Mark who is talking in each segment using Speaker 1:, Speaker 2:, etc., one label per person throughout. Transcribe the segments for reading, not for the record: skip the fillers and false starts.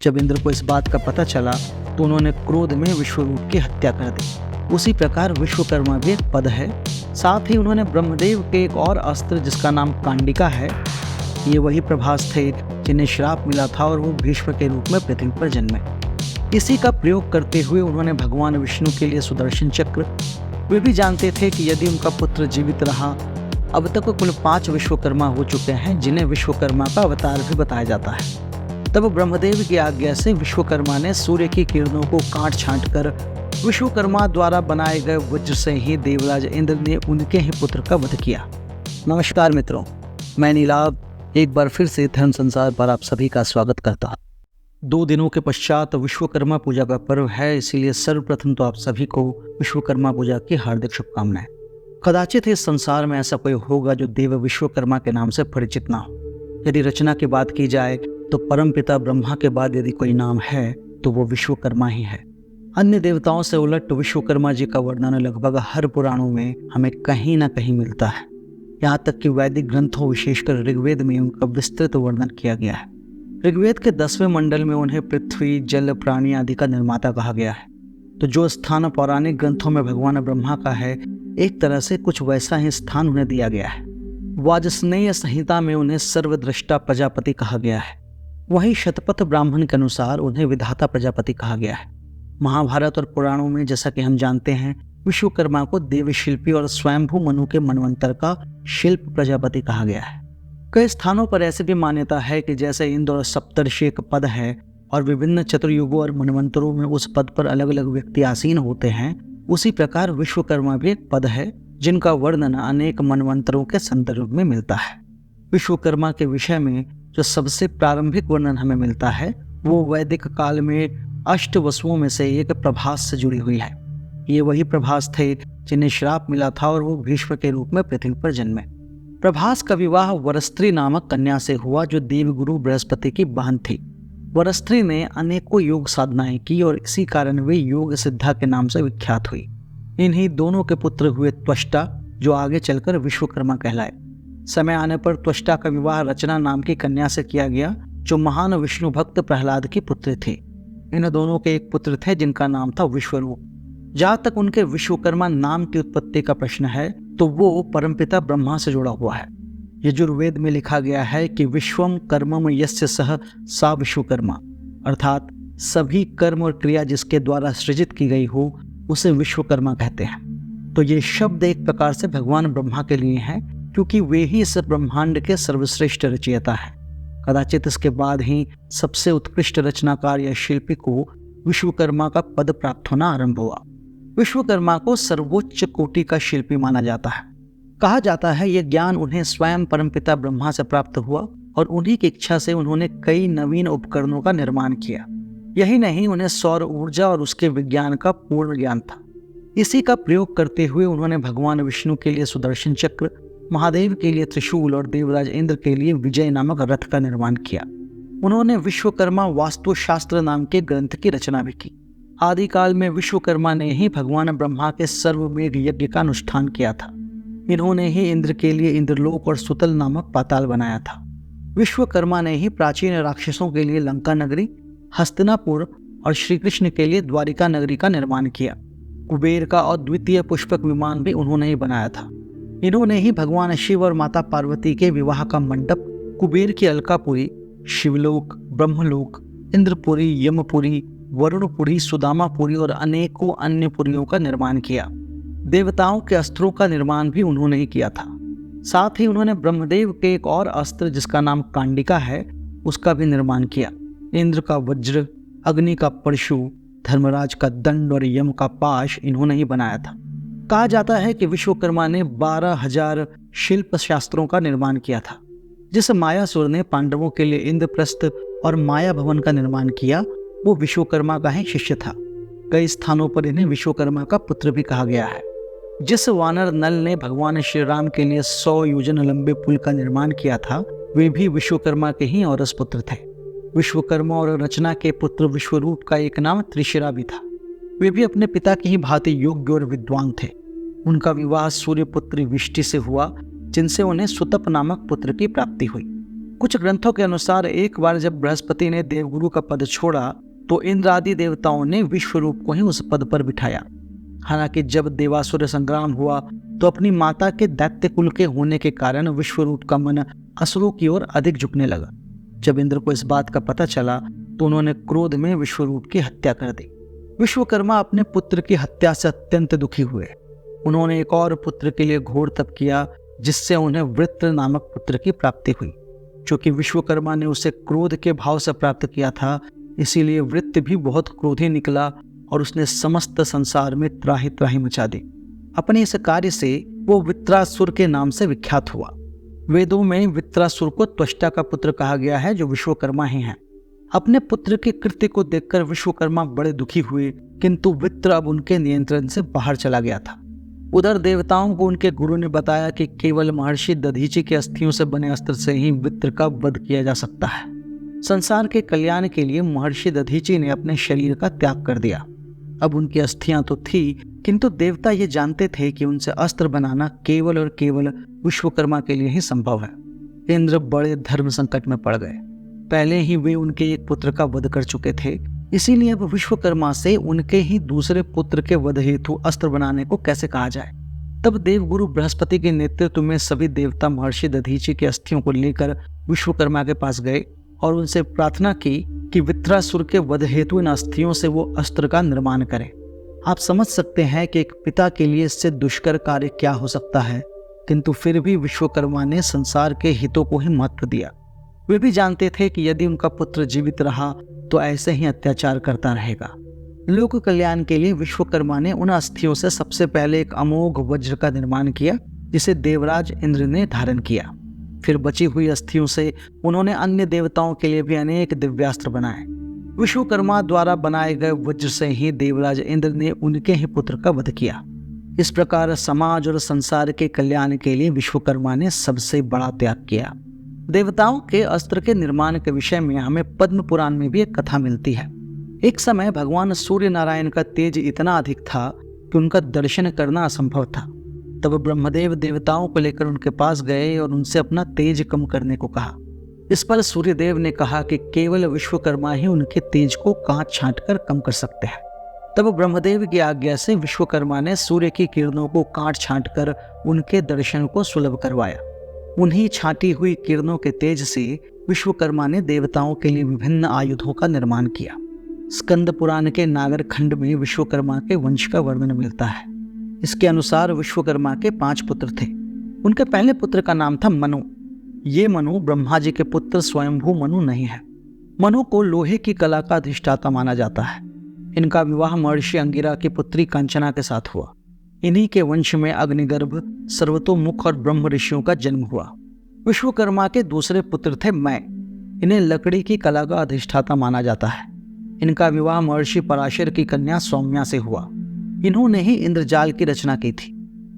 Speaker 1: जब इंद्र को इस बात का पता चला तो उन्होंने क्रोध में विश्वरूप की हत्या कर दी। उसी प्रकार विश्वकर्मा भी एक पद है। साथ ही उन्होंने ब्रह्मदेव के एक और अस्त्र जिसका नाम कांडिका है, ये वही प्रभास थे जिन्हें श्राप मिला था और वो भीष्म के रूप में पृथ्वी पर जन्मे। इसी का प्रयोग करते हुए उन्होंने भगवान विष्णु के लिए सुदर्शन चक्र, वे भी जानते थे कि यदि उनका पुत्र जीवित रहा, अब तक कुल 5 विश्वकर्मा हो चुके हैं जिन्हें विश्वकर्मा का अवतार भी बताया जाता है। तब ब्रह्मदेव की आज्ञा से विश्वकर्मा ने सूर्य की किरणों को काट छांट कर विश्वकर्मा द्वारा बनाए गए वज्र से ही देवराज इंद्र ने उनके ही पुत्र का वध किया। नमस्कार मित्रों, मैं नीलाभ एक बार फिर से धर्म संसार पर आप सभी का स्वागत करता हूँ। 2 दिनों के पश्चात विश्वकर्मा पूजा का पर्व है, इसीलिए सर्वप्रथम तो आप सभी को विश्वकर्मा पूजा की हार्दिक शुभकामनाएं। कदाचित इस संसार में ऐसा कोई होगा जो देव विश्वकर्मा के नाम से परिचित ना हो। यदि रचना की बात की जाए तो परमपिता ब्रह्मा के बाद यदि कोई नाम है तो वो विश्वकर्मा ही है। अन्य देवताओं से उलट विश्वकर्मा जी का वर्णन लगभग हर पुराणों में हमें कहीं ना कहीं मिलता है। यहाँ तक कि वैदिक ग्रंथों विशेषकर ऋग्वेद में उनका विस्तृत वर्णन किया गया है। ऋग्वेद के 10वें मंडल में उन्हें पृथ्वी, जल, प्राणी आदि का निर्माता कहा गया है। तो जो स्थान पौराणिक ग्रंथों में भगवान ब्रह्मा का है, एक तरह से कुछ वैसा ही स्थान उन्हें दिया गया है। वाजस्नेय संहिता में उन्हें सर्वद्रष्टा प्रजापति कहा गया है। वहीं शतपथ ब्राह्मण के अनुसार उन्हें विधाता प्रजापति कहा गया है। महाभारत और पुराणों में जैसा कि हम जानते हैं, विश्वकर्मा को देवशिल्पी और स्वयंभू मनु के मनवंतर का शिल्प प्रजापति कहा गया है। कई स्थानों पर ऐसी भी मान्यता है कि जैसे इंद्र और सप्तर्षि एक पद है और विभिन्न चतुर्युगों और मनवंतरों में उस पद पर अलग अलग व्यक्ति आसीन होते हैं, उसी प्रकार विश्वकर्मा भी एक पद है जिनका वर्णन अनेक मनवंतरों के संदर्भ में मिलता है। विश्वकर्मा के विषय में जो सबसे प्रारंभिक वर्णन हमें मिलता है वो वैदिक काल में 8 वसुओं में से एक प्रभास से जुड़ी हुई है। ये वही प्रभास थे जिन्हें श्राप मिला था और वो भीष्म के रूप में पृथ्वी पर जन्मे। प्रभास का विवाह वरस्त्री नामक कन्या से हुआ जो देवगुरु बृहस्पति की बहन थी। वरस्त्री ने अनेकों योग साधनाएं की और इसी कारण वे योग सिद्धा के नाम से विख्यात हुई। इन्हीं दोनों के पुत्र हुए त्वष्टा, जो आगे चलकर विश्वकर्मा कहलाए। समय आने पर त्वष्टा का विवाह रचना नाम की कन्या से किया गया जो महान विष्णु भक्त प्रहलाद की पुत्री थी। इन दोनों के एक पुत्र थे जिनका नाम था विश्वरूप। जहाँ तक उनके विश्वकर्मा नाम की उत्पत्ति का प्रश्न है तो वो परमपिता ब्रह्मा से जुड़ा हुआ है। यजुर्वेद में लिखा गया है कि विश्वम कर्मम यस्य सह सा विश्वकर्मा, अर्थात सभी कर्म और क्रिया जिसके द्वारा सृजित की गई हो उसे विश्वकर्मा कहते हैं। तो ये शब्द एक प्रकार से भगवान ब्रह्मा के लिए है क्योंकि वे ही इस ब्रह्मांड के सर्वश्रेष्ठ रचयिता है। कदाचित इसके बाद ही सबसे उत्कृष्ट रचनाकार या शिल्पी को विश्वकर्मा का पद प्राप्त होना आरंभ हुआ। विश्वकर्मा को सर्वोच्च कोटि का शिल्पी माना जाता है। कहा जाता है यह ज्ञान उन्हें स्वयं परमपिता ब्रह्मा से प्राप्त हुआ और उन्हीं की इच्छा से उन्होंने कई नवीन उपकरणों का निर्माण किया। यही नहीं, उन्हें सौर ऊर्जा और उसके विज्ञान का पूर्ण ज्ञान था। इसी का प्रयोग करते हुए उन्होंने भगवान विष्णु के लिए सुदर्शन चक्र, महादेव के लिए त्रिशूल और देवराज इंद्र के लिए विजय नामक रथ का निर्माण किया। उन्होंने विश्वकर्मा वास्तुशास्त्र नाम के ग्रंथ की रचना भी की। आदिकाल में विश्वकर्मा ने ही भगवान ब्रह्मा के सर्वमेघ यज्ञ का अनुष्ठान किया था। इन्होंने ही इंद्र के लिए इंद्रलोक और सुतल नामक पाताल बनाया था। विश्वकर्मा ने ही प्राचीन राक्षसों के लिए लंका नगरी, हस्तिनापुर और श्री कृष्ण के लिए द्वारिका नगरी का निर्माण किया। कुबेर का अद्वितीय पुष्पक विमान भी उन्होंने ही बनाया था। इन्होंने ही भगवान शिव और माता पार्वती के विवाह का मंडप, कुबेर की अलकापुरी, शिवलोक, ब्रह्मलोक, इंद्रपुरी, यमपुरी, वरुणपुरी, सुदामापुरी और अनेकों अन्य पुरियों का निर्माण किया। देवताओं के अस्त्रों का निर्माण भी उन्होंने ही किया था। साथ ही उन्होंने ब्रह्मदेव के एक और अस्त्र जिसका नाम कांडिका है उसका भी निर्माण किया। इंद्र का वज्र, अग्नि का परशु, धर्मराज का दंड और यम का पाश इन्होंने ही बनाया था। कहा जाता है कि विश्वकर्मा ने 12,000 शिल्प शास्त्रों का निर्माण किया था। जिस मायासुर ने पांडवों के लिए इंद्रप्रस्थ और माया भवन का निर्माण किया वो विश्वकर्मा का ही शिष्य था। कई स्थानों पर इन्हें विश्वकर्मा का पुत्र भी कहा गया है। जिस वानर नल ने भगवान श्री राम के लिए 100 योजन लंबे पुल का निर्माण किया था वे भी विश्वकर्मा के ही औरस पुत्र थे। विश्वकर्मा और रचना के पुत्र विश्वरूप का एक नाम त्रिशिरा भी था। वे भी अपने पिता की ही भांति योग्य और विद्वान थे। उनका विवाह सूर्यपुत्री विष्टि से हुआ जिनसे उन्हें सुतप नामक पुत्र की प्राप्ति हुई। कुछ ग्रंथों के अनुसार एक बार जब बृहस्पति ने देवगुरु का पद छोड़ा तो इंद्र आदि देवताओं ने विश्वरूप को ही उस पद पर बिठाया। हालांकि जब देवासुर संग्राम हुआ तो अपनी माता के दैत्य कुल के होने के कारण विश्वरूप का मन असुरों की ओर अधिक झुकने लगा। जब इंद्र को इस बात का पता चला तो उन्होंने क्रोध में विश्वरूप की हत्या कर दी। विश्वकर्मा अपने पुत्र की हत्या से अत्यंत दुखी हुए। उन्होंने एक और पुत्र के लिए घोर तप किया, जिससे उन्हें वृत्र नामक पुत्र की प्राप्ति हुई। क्योंकि विश्वकर्मा ने उसे क्रोध के भाव से प्राप्त किया था, इसीलिए वृत्त भी बहुत क्रोधी निकला और उसने समस्त संसार में त्राही त्राही मचा दी। अपने इस कार्य से वो वित्रासुर के नाम से विख्यात हुआ। वेदों में वित्रासुर को त्वष्टा का पुत्र कहा गया है, जो विश्वकर्मा ही है। अपने पुत्र के कृत्य को देखकर विश्वकर्मा बड़े दुखी हुए, किंतु वित्र अब उनके नियंत्रण से बाहर चला गया था। उधर देवताओं को उनके गुरु ने बताया कि केवल महर्षि दधीचि के अस्थियों से बने अस्त्र से ही वित्र का वध किया जा सकता है। संसार के कल्याण के लिए महर्षि दधीचि ने अपने शरीर का त्याग कर दिया। अब उनकी अस्थियां तो थी, किंतु देवता ये जानते थे कि उनसे अस्त्र बनाना केवल और केवल विश्वकर्मा के लिए ही संभव है। इंद्र बड़े धर्म संकट में पड़ गए। पहले ही वे उनके एक पुत्र का वध कर चुके थे, इसीलिए अब विश्वकर्मा से उनके ही दूसरे पुत्र के वध हेतु अस्त्र बनाने को कैसे कहा जाए। तब देवगुरु बृहस्पति के नेतृत्व में सभी देवता महर्षि दधीचि के अस्थियों को लेकर विश्वकर्मा के पास गए और उनसे प्रार्थना की कि वित्रासुर के वध हेतु इन अस्थियों से वो अस्त्र का निर्माण करें। आप समझ सकते हैं कि एक पिता के लिए इससे दुष्कर कार्य क्या हो सकता है, किंतु फिर भी विश्वकर्मा ने संसार के हितों को ही महत्व दिया। वे भी जानते थे कि यदि उनका पुत्र जीवित रहा तो ऐसे ही अत्याचार करता रहेगा। लोक कल्याण के लिए विश्वकर्मा ने उन अस्थियों से सबसे पहले एक अमोघ वज्र का निर्माण किया, जिसे देवराज इंद्र ने धारण किया। फिर बची हुई अस्थियों से उन्होंने अन्य देवताओं के लिए भी अनेक दिव्यास्त्र बनाए। विश्वकर्मा द्वारा बनाए गए वज्र से ही देवराज इंद्र ने उनके ही पुत्र का वध किया। इस प्रकार समाज और संसार के कल्याण के लिए विश्वकर्मा ने सबसे बड़ा त्याग किया। देवताओं के अस्त्र के निर्माण के विषय में हमें पद्म पुराण में भी एक कथा मिलती है। एक समय भगवान सूर्य नारायण का तेज इतना अधिक था कि उनका दर्शन करना असंभव था। तब ब्रह्मदेव देवताओं को लेकर उनके पास गए और उनसे अपना तेज कम करने को कहा। इस पर सूर्यदेव ने कहा कि केवल विश्वकर्मा ही उनके तेज को काट छांट कर कम कर सकते हैं। तब ब्रह्मदेव की आज्ञा से विश्वकर्मा ने सूर्य की किरणों को काट छांट कर उनके दर्शन को सुलभ करवाया। उन्हीं छांटी हुई किरणों के तेज से विश्वकर्मा ने देवताओं के लिए विभिन्न आयुधों का निर्माण किया। स्कंद पुराण के नागर खंड में विश्वकर्मा के वंश का वर्णन मिलता है। इसके अनुसार विश्वकर्मा के 5 पुत्र थे। उनके पहले पुत्र का नाम था मनु। ये मनु ब्रह्मा जी के पुत्र स्वयंभू मनु नहीं है। मनु को लोहे की कला का अधिष्ठाता माना जाता है। इनका विवाह महर्षि अंगिरा की पुत्री कांचना के साथ हुआ। इन्हीं के वंश में अग्निगर्भ, सर्वतोमुख और ब्रह्म ऋषियों का जन्म हुआ। विश्वकर्मा के दूसरे पुत्र थे मैं। इन्हें लकड़ी की कला का अधिष्ठाता माना जाता है। इनका विवाह महर्षि पराशर की कन्या सौम्या से हुआ। इन्होंने ही इंद्रजाल की रचना की थी।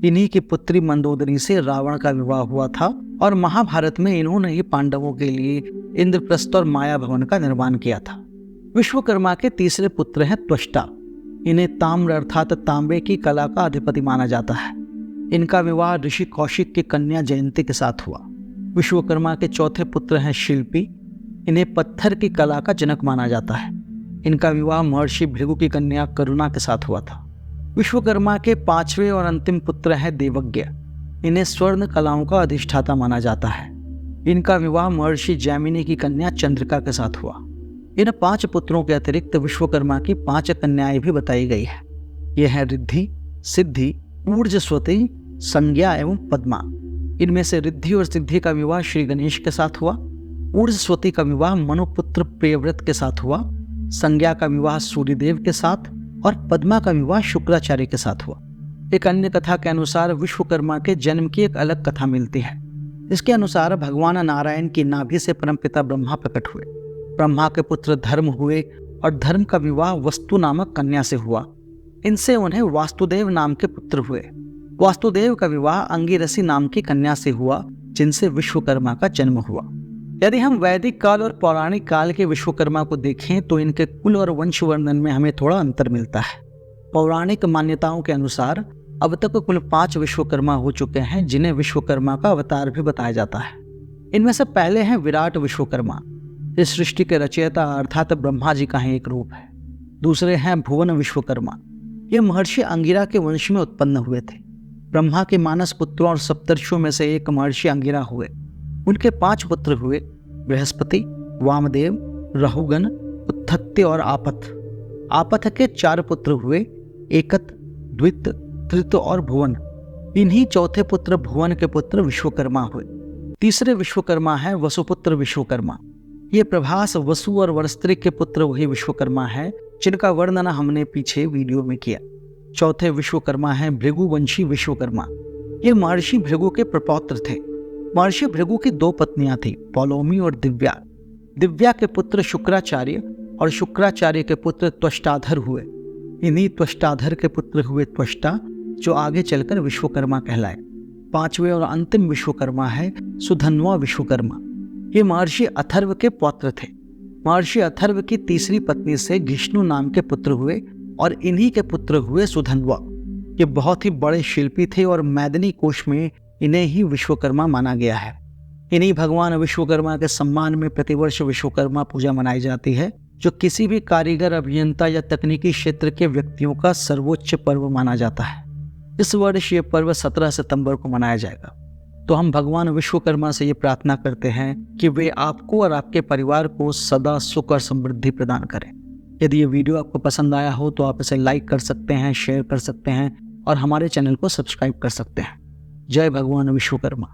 Speaker 1: इन्हीं की पुत्री मंदोदरी से रावण का विवाह हुआ था और महाभारत में इन्होंने ही पांडवों के लिए इंद्रप्रस्थ और माया भवन का निर्माण किया था। विश्वकर्मा के तीसरे पुत्र हैं त्वष्टा। इन्हें ताम्र अर्थात तांबे की कला का अधिपति माना जाता है। इनका विवाह ऋषि कौशिक की कन्या जयंती के साथ हुआ। विश्वकर्मा के चौथे पुत्र हैं शिल्पी। इन्हें पत्थर की कला का जनक माना जाता है। इनका विवाह महर्षि भृगु की कन्या करुणा के साथ हुआ था। विश्वकर्मा के 5वें और अंतिम पुत्र हैं देवज्ञ। इन्हें स्वर्ण कलाओं का अधिष्ठाता माना जाता है। इनका विवाह महर्षि जैमिनी की कन्या चंद्रिका के साथ हुआ। इन 5 पुत्रों के अतिरिक्त विश्वकर्मा की 5 कन्याएं भी बताई गई है। ये हैं रिद्धि, सिद्धि, ऊर्जस्वती, संज्ञा एवं पद्मा। इनमें से रिद्धि और सिद्धि का विवाह श्री गणेश के साथ हुआ। ऊर्जस्वती का विवाह मनुपुत्र प्रियव्रत के साथ हुआ। संज्ञा का विवाह सूर्यदेव के साथ और पद्मा का विवाह शुक्राचार्य के साथ हुआ। एक अन्य कथा के अनुसार विश्वकर्मा के जन्म की एक अलग कथा मिलती है। इसके अनुसार भगवान नारायण की नाभि से परमपिता ब्रह्मा प्रकट हुए। ब्रह्मा के पुत्र धर्म हुए और धर्म का विवाह वस्तु नामक कन्या से हुआ। इनसे उन्हें वास्तुदेव नाम के पुत्र हुए। वास्तुदेव का विवाह अंगिरसी नाम की कन्या से हुआ, जिनसे विश्वकर्मा का जन्म हुआ। यदि हम वैदिक काल और पौराणिक काल के विश्वकर्मा को देखें तो इनके कुल और वंश वर्णन में हमें थोड़ा अंतर मिलता है। पौराणिक मान्यताओं के अनुसार अब तक कुल 5 विश्वकर्मा हो चुके हैं, जिन्हें विश्वकर्मा का अवतार भी बताया जाता है। इनमें से पहले हैं विराट विश्वकर्मा, इस सृष्टि के रचयिता अर्थात ब्रह्मा जी का ही एक रूप है। दूसरे हैं भुवन विश्वकर्मा, ये महर्षि अंगिरा के वंश में उत्पन्न हुए थे। ब्रह्मा के मानस पुत्रों और सप्तर्षियों में से एक महर्षि अंगिरा हुए। उनके 5 पुत्र हुए, बृहस्पति, वामदेव, रहुगण, उत्थत्य और आपथ। आपथ के 4 पुत्र हुए, एकत, द्वित, तृत और भुवन। इन्हीं चौथे पुत्र भुवन के पुत्र विश्वकर्मा हुए। तीसरे विश्वकर्मा है वसुपुत्र विश्वकर्मा। ये प्रभास, वसु और वर्स्त्रिक के पुत्र वही विश्वकर्मा है जिनका वर्णन हमने पीछे वीडियो में किया। चौथे विश्वकर्मा है भृगुवंशी विश्वकर्मा। ये महर्षि भृगु के प्रपौत्र थे। महर्षि भृगु की 2 पत्नियां थी, पौलोमी और दिव्या। दिव्या के पुत्र शुक्राचार्य और शुक्राचार्य के पुत्र त्वष्टाधर हुए। इन्हीं त्वष्टाधर के पुत्र हुए त्वष्टा, जो आगे चलकर विश्वकर्मा कहलाए। 5वें और अंतिम विश्वकर्मा है सुधन्वा विश्वकर्मा। ये महर्षि अथर्व के पौत्र थे। महर्षि अथर्व की तीसरी पत्नी से घिष्णु नाम के पुत्र हुए और इन्हीं के पुत्र हुए सुधन्वा। ये बहुत ही बड़े शिल्पी थे और मैदिनी कोश में इन्हें ही विश्वकर्मा माना गया है। इन्हीं भगवान विश्वकर्मा के सम्मान में प्रतिवर्ष विश्वकर्मा पूजा मनाई जाती है, जो किसी भी कारीगर, अभियंता या तकनीकी क्षेत्र के व्यक्तियों का सर्वोच्च पर्व माना जाता है। इस वर्ष ये पर्व 17 सितंबर को मनाया जाएगा। तो हम भगवान विश्वकर्मा से ये प्रार्थना करते हैं कि वे आपको और आपके परिवार को सदा सुख और समृद्धि प्रदान करें। यदि ये वीडियो आपको पसंद आया हो तो आप इसे लाइक कर सकते हैं, शेयर कर सकते हैं और हमारे चैनल को सब्सक्राइब कर सकते हैं। जय भगवान विश्वकर्मा।